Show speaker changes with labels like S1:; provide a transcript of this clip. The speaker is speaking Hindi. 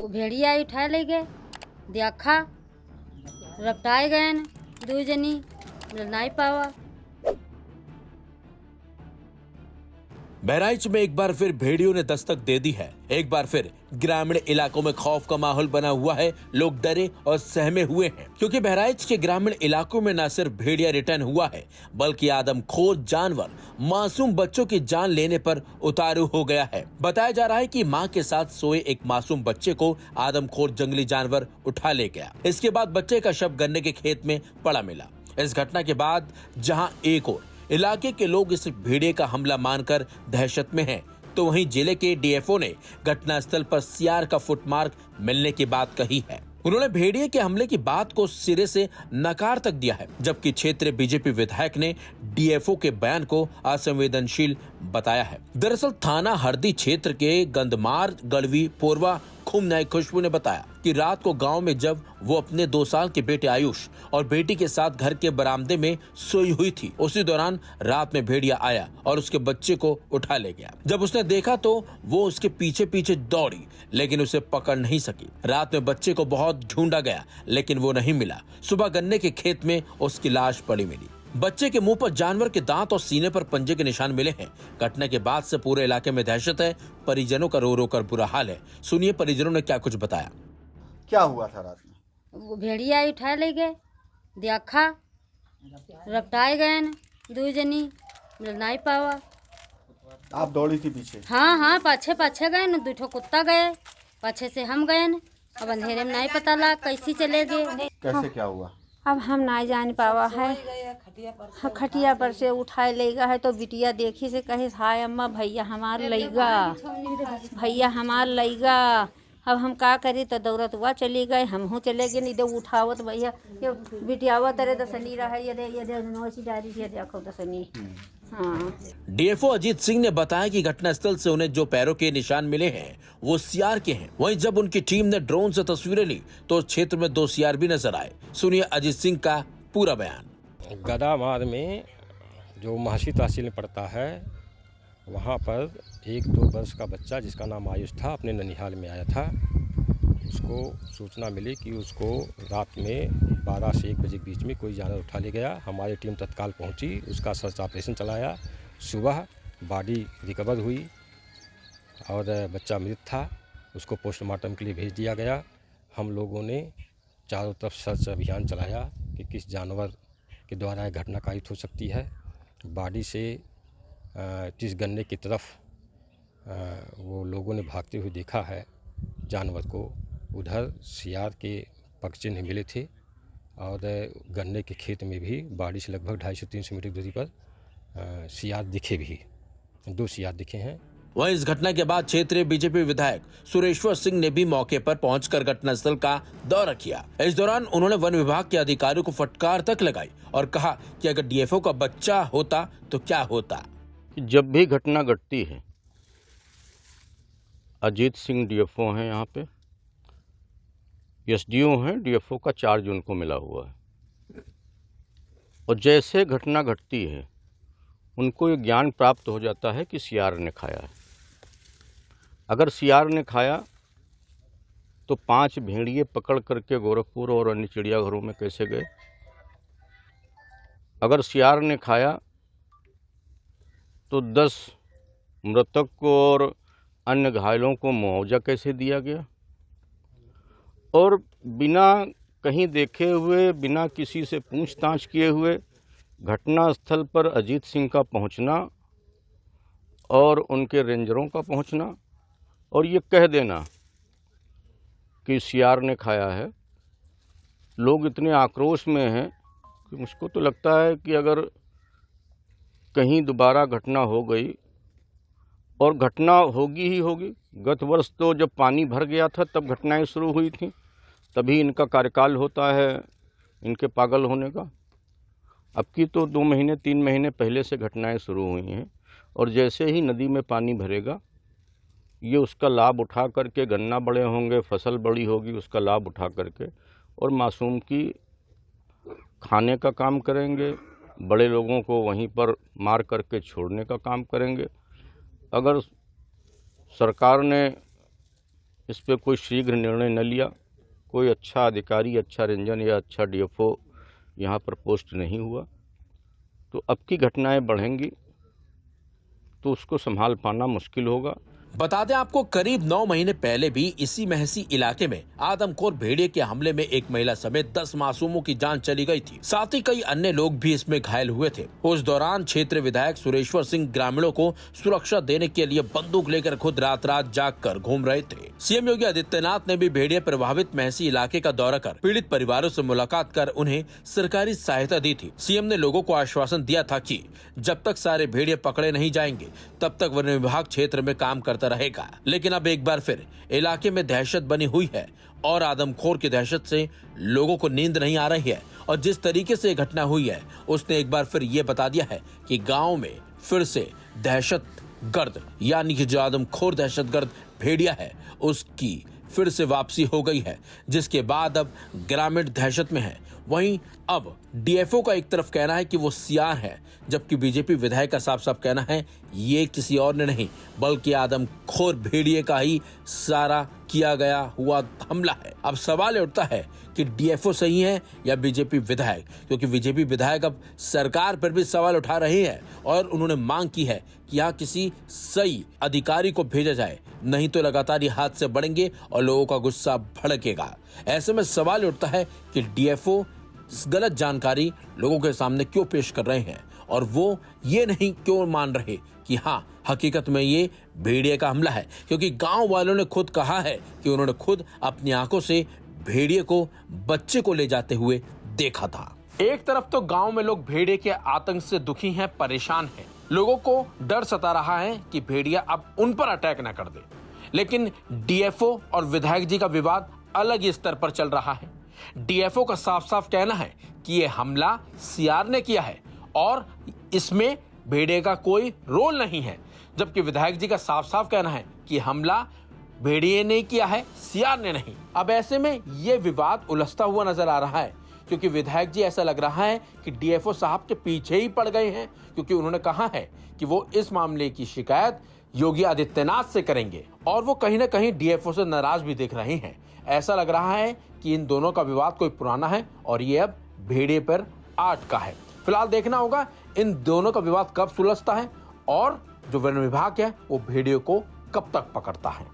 S1: भेड़िया उठा ले गए, देखा रपटाए गए न दो जनी नहीं पावा।
S2: बहराइच में एक बार फिर भेड़ियों ने दस्तक दे दी है। एक बार फिर ग्रामीण इलाकों में खौफ का माहौल बना हुआ है। लोग डरे और सहमे हुए हैं क्योंकि बहराइच के ग्रामीण इलाकों में न सिर्फ भेड़िया रिटर्न हुआ है बल्कि आदमखोर जानवर मासूम बच्चों की जान लेने पर उतारू हो गया है। बताया जा रहा है कि मां के साथ सोए एक मासूम बच्चे को आदमखोर जंगली जानवर उठा ले गया। इसके बाद बच्चे का शव गन्ने के खेत में पड़ा मिला। इस घटना के बाद जहां एक और इलाके के लोग इस भेड़िए का हमला मानकर दहशत में हैं, तो वहीं जिले के डीएफओ ने घटनास्थल पर सियार का फुटमार्क मिलने की बात कही है। उन्होंने भेड़िए के हमले की बात को सिरे से नकार तक दिया है, जबकि क्षेत्रीय बीजेपी विधायक ने डीएफओ के बयान को असंवेदनशील बताया है। दरअसल थाना हरदी क्षेत्र के गंदमार गढ़वी पोरवा खुमनाई खुशबू ने बताया कि रात को गांव में जब वो अपने 2 साल के बेटे आयुष और बेटी के साथ घर के बरामदे में सोई हुई थी, उसी दौरान रात में भेड़िया आया और उसके बच्चे को उठा ले गया। जब उसने देखा तो वो उसके पीछे पीछे दौड़ी, लेकिन उसे पकड़ नहीं सकी। रात में बच्चे को बहुत ढूंढा गया लेकिन वो नहीं मिला। सुबह गन्ने के खेत में उसकी लाश पड़ी मिली। बच्चे के मुंह पर जानवर के दांत और सीने पर पंजे के निशान मिले हैं। घटना के बाद से पूरे इलाके में दहशत है। परिजनों का रो रो कर बुरा हाल है। सुनिए परिजनों ने क्या कुछ बताया।
S3: क्या हुआ था रात में?
S1: वो भेड़िया उठा ले गए, देखा रपटाए गए न दो जनी नहीं पावा।
S3: आप दौड़ी थी पीछे?
S1: हाँ पाछे पाछे गए न, 2 ठो कुत्ता गए, पाछे से हम गए न। अब अंधेरे में नहीं पता लगा कैसे चले गए।
S3: कैसे क्या हुआ?
S4: अब हम नहीं जान पावा है। हाँ, खटिया पर से उठाए लेगा है तो बिटिया देखी से कहे हाय अम्मा भैया हमार लईगा, भैया हमार लईगा। अब हम का करी तो दौड़त हुआ चली गए, हम चले गए। नहीं तो उठावत भैया ये बिटियावा तरे दसनी रहा है, ये नौसी डारी से देखो दसनी। हाँ।
S2: डीएफओ अजीत सिंह ने बताया कि घटनास्थल से उन्हें जो पैरों के निशान मिले हैं वो सियार के हैं। वहीं जब उनकी टीम ने ड्रोन से तस्वीरें ली तो क्षेत्र में 2 सियार भी नजर आए। सुनिए अजीत सिंह का पूरा बयान।
S5: गदामाद में जो महसी तहसील में पड़ता है वहाँ पर एक 2 वर्ष का बच्चा जिसका नाम आयुष था अपने ननिहाल में आया था। उसको सूचना मिली कि उसको रात में 12 से 1 बजे के बीच में कोई जानवर उठा ले गया। हमारी टीम तत्काल पहुंची, उसका सर्च ऑपरेशन चलाया। सुबह बॉडी रिकवर हुई और बच्चा मृत था। उसको पोस्टमार्टम के लिए भेज दिया गया। हम लोगों ने चारों तरफ सर्च अभियान चलाया कि किस जानवर के द्वारा यह घटना कारित हो सकती है। बॉडी से जिस गन्ने की तरफ वो लोगों ने भागते हुए देखा है जानवर को, उधर सियार के पगचिन्ह मिले थे और गन्ने के खेत में भी बाड़ी से लगभग 250-300 मीटर दूरी पर सियार दिखे भी, 2 सियार दिखे हैं।
S2: वहीं इस घटना के बाद क्षेत्रीय बीजेपी विधायक सुरेश्वर सिंह ने भी मौके पर पहुंचकर घटनास्थल का दौरा किया। इस दौरान उन्होंने वन विभाग के अधिकारियों को फटकार तक लगाई और कहा कि अगर डीएफओ का बच्चा होता तो क्या होता।
S6: जब भी घटना घटती है, अजीत सिंह डीएफओ हैं, यहाँ पे एसडीओ हैं, डीएफओ का चार्ज उनको मिला हुआ है और जैसे घटना घटती है उनको ये ज्ञान प्राप्त हो जाता है कि सियार ने खाया है। अगर सियार ने खाया तो 5 भेड़िए पकड़ करके गोरखपुर और अन्य चिड़ियाघरों में कैसे गए। अगर सियार ने खाया तो 10 मृतक को और अन्य घायलों को मुआवजा कैसे दिया गया। और बिना कहीं देखे हुए, बिना किसी से पूछताछ किए हुए घटना स्थल पर अजीत सिंह का पहुंचना और उनके रेंजरों का पहुंचना और ये कह देना कि सियार ने खाया है। लोग इतने आक्रोश में हैं कि मुझको तो लगता है कि अगर कहीं दोबारा घटना हो गई, और घटना होगी ही होगी। गत वर्ष तो जब पानी भर गया था तब घटनाएं शुरू हुई थी, तभी इनका कार्यकाल होता है इनके पागल होने का। अब की तो 2 महीने 3 महीने पहले से घटनाएं शुरू हुई हैं और जैसे ही नदी में पानी भरेगा ये उसका लाभ उठा करके, गन्ना बड़े होंगे, फसल बड़ी होगी, उसका लाभ उठा करके और मासूम की खाने का काम करेंगे, बड़े लोगों को वहीं पर मार करके छोड़ने का काम करेंगे। अगर सरकार ने इस पे कोई शीघ्र निर्णय न लिया, कोई अच्छा अधिकारी, अच्छा रेंजर या अच्छा डीएफओ यहाँ पर पोस्ट नहीं हुआ, तो अब की घटनाएं बढ़ेंगी तो उसको संभाल पाना मुश्किल होगा।
S2: बता दें आपको, करीब 9 महीने पहले भी इसी महसी इलाके में आदमखोर भेड़िए के हमले में एक महिला समेत 10 मासूमों की जान चली गई थी। साथ ही कई अन्य लोग भी इसमें घायल हुए थे। उस दौरान क्षेत्रीय विधायक सुरेश्वर सिंह ग्रामीणों को सुरक्षा देने के लिए बंदूक लेकर खुद रात रात जागकर घूम रहे थे। सीएम योगी आदित्यनाथ ने भी भेड़िए प्रभावित महसी इलाके का दौरा कर पीड़ित परिवारों से मुलाकात कर उन्हें सरकारी सहायता दी थी। सीएम ने लोगों को आश्वासन दिया था कि जब तक सारे भेड़िए पकड़े नहीं जाएंगे तब तक वन विभाग क्षेत्र में काम करता रहेगा। लेकिन अब एक बार फिर इलाके में दहशत बनी हुई है और आदमखोर की दहशत से लोगों को नींद नहीं आ रही है। और जिस तरीके से घटना हुई है उसने एक बार फिर ये बता दिया है कि गांव में फिर से दहशतगर्द यानी कि जो आदमखोर दहशतगर्द भेड़िया है उसकी फिर से वापसी हो गई है, जिसके बाद अब ग्रामीण दहशत में है। वहीं अब डीएफओ का एक तरफ कहना है कि वो सीआर है, जबकि बीजेपी विधायक का साफ साफ कहना है ये किसी और ने नहीं बल्कि आदमखोर भेड़िए का ही सारा किया गया हुआ हमला है। अब सवाल उठता है कि डीएफओ सही है या बीजेपी विधायक, क्योंकि बीजेपी विधायक अब सरकार पर भी सवाल उठा रहे हैं और उन्होंने मांग की है कि यहाँ किसी सही अधिकारी को भेजा जाए, नहीं तो लगातार ये हादसे बढ़ेंगे और लोगों का गुस्सा भड़केगा। ऐसे में सवाल उठता है कि डीएफओ गलत जानकारी लोगों के सामने क्यों पेश कर रहे हैं और वो ये नहीं क्यों मान रहे कि हाँ हकीकत में ये भेड़िए का हमला है, क्योंकि गांव वालों ने खुद कहा है कि उन्होंने खुद अपनी आंखों से भेड़िए को बच्चे को ले जाते हुए देखा था। एक तरफ तो गांव में लोग भेड़िए के आतंक से दुखी हैं, परेशान हैं। लोगों को डर सता रहा है कि भेड़िया अब उन पर अटैक न कर दे, लेकिन डीएफओ और विधायक जी का विवाद अलग ही स्तर पर चल रहा है। डीएफओ का साफ साफ कहना है कि ये हमला सीआर ने किया है और इसमें भेड़िए का कोई रोल नहीं है, जबकि विधायक जी का साफ साफ कहना है कि हमला भेड़िए ने किया है, सीआर ने नहीं। अब ऐसे में ये विवाद उलझता हुआ नजर आ रहा है, क्योंकि विधायक जी ऐसा लग रहा है कि डीएफओ साहब के पीछे ही पड़ गए हैं, क्योंकि उन्होंने कहा है कि वो इस मामले की शिकायत योगी आदित्यनाथ से करेंगे और वो कहीं ना कहीं डीएफओ से नाराज भी दिख रहे हैं। ऐसा लग रहा है कि इन दोनों का विवाद कोई पुराना है और ये अब भेड़िए पर आट का है। फिलहाल देखना होगा इन दोनों का विवाद कब सुलझता है और जो वन विभाग है वो भेड़िए को कब तक पकड़ता है।